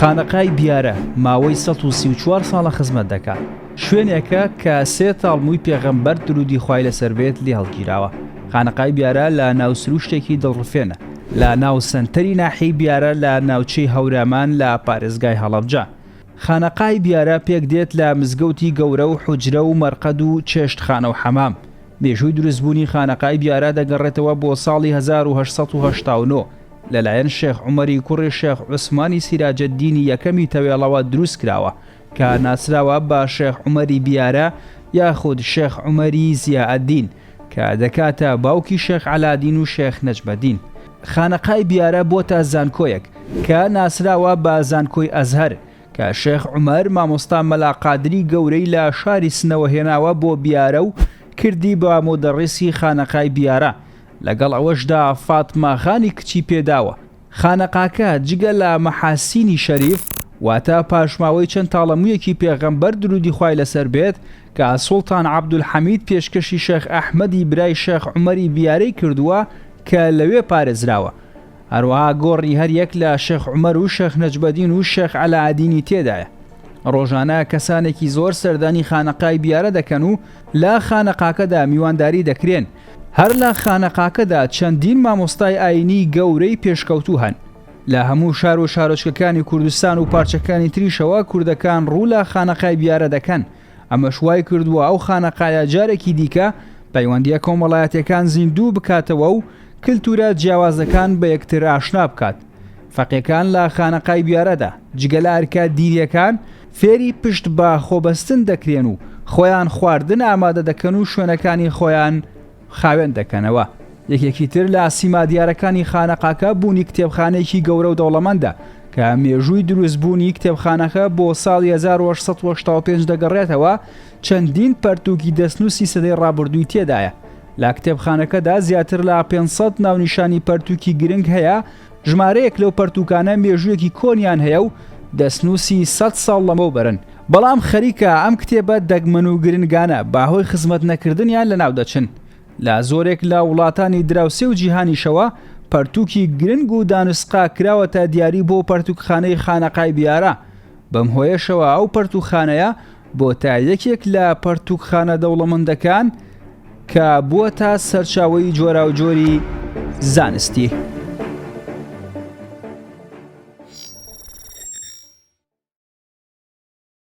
خانەقای بیارە ماوەی 134 ساڵە خزمەت دەکات. شوێنێکە کە 3 تاڵمووی پێغەمبەر درودی خوای لەسەر بێت لێ هەڵگیراوە. خانەقای بیارە لە ناو سروشتێکی دڵڕفێنە لە ناو سنتەری ناحی بیارە لە ناوچەی هەورامان لە پارێزگای هەڵەبجە. خانەقای بیارە پێک دێت لە مزگەوتی گەورە و حوجرە و مەرقەد و چێشتخانە و حەمام. مێژووی دروستبوونی خانەقای بیارە دەگەڕێتەوە بۆ ساڵی 1889 لەلایەن شێخ عومەری کوڕی شێخ عوسمانی سیراجەددینی یەکەمی تەوێڵەوە دروست کراوە کە ناسراوە بە شێخ عومەری بیارە یاخود شێخ عومەری زیائەددین کە دەکاتە باوکی شێخ عەلادین و شێخ نەجمەدین. خانەقای بیارە بۆتە زانکۆیەک کە ناسراوە بە زانکۆی ئەزهەر کە شێخ عومەر مامۆستا مەلاقادری گەورەی لە شاری سنەوە هێناوە بۆ بیارە و کردی بە مۆدەڕیسی خانەقای بیارە. لەگەڵ ئەوەشدا فاتماخانی کچی پێداوە. خانەقاکە جگە لە مەحاسینی شەریف واتە پاشماوەی چەند تاڵەموویەکی پێغەمبەر درودی خوای لەسەر بێت کە سوڵتان عەبدولحەمید پێشکەشی شێخ ئەحمەدی برای شێخ عومەری بیارەی کردووە کە لەوێ پارێزراوە. هەروەها گۆڕی هەر یەک لە شێخ عومەر و شێخ نەجمەدین و شێخ عەلادینی تێدایە. ڕۆژانە کەسانێکی زۆر سەردانی خانەقای بیارە دەکەن و لە خانەقاکەدا میوانداری دەکرێن. هەر لە خانەقاکەدا چەندین مامۆستای ئاینی گەورەی پێشکەوتوو هەن. لە هەموو شار و شارۆچکەکانی کوردستان و پارچەکانی تریشەوە کوردەکان ڕوو لە خانەقای بیارە دەکەن. ئەمە شوای کردووە ئەو خانەقایە جارێکی دیکە پەیوەندیە کۆمەڵایەتیەکان زیندوو بکاتەوە و کلتورە جیاوازەکان بە یەکتر ئاشنا بکات. فەقیەکان لە خانەقای بیارەدا جگە لە ئەرکە دیریەکان فێری پشت بە خۆبەستن دەکرێن و خۆیان خواردن ئامادە دەکەن و شوێنەکانی خۆیان خاوێن دەکەنەوە. یەکێکی تر لە سیما دیارەکانی خانەقاکە بوونی کتێبخانەیەکی گەورە و دەوڵەمەندە کە مێژووی دروستبوونی کتێبخانەکە بۆ ساڵی 1885 دەگەڕێتەوە. چەندین پەرتووکی دەستنووسی سەدەی ڕابردووی تێدایە. لە کتێبخانەکەدا زیاتر لە 500 ناونیشانی پەرتووکی گرنگ هەیە. ژمارەیەک لەو پەرتووکانە مێژوویەکی کۆنیان هەیە و دەستنووسی 100 ساڵ لەمەو بەرن. بەڵام خەریکە ئەم کتێبە دەگمەن و گرنگانە باهۆی خزمەت نەکردنیان لە ناو دەچن. لە زۆرێک لە وڵاتانی دراوسێ و جیهانیشەوە پەرتووکی گرنگ و دانسقا کراوەتە دیاری بۆ پەرتووکخانەی خانەقای بیارە. بەم هۆیەشەوە ئەو پەرتووخانەیە بۆ تا یەکێک لە پەرتووکخانە دەوڵەمەندەکان کە بووە تا سەرچاوەی جۆرا و جۆری زانستی.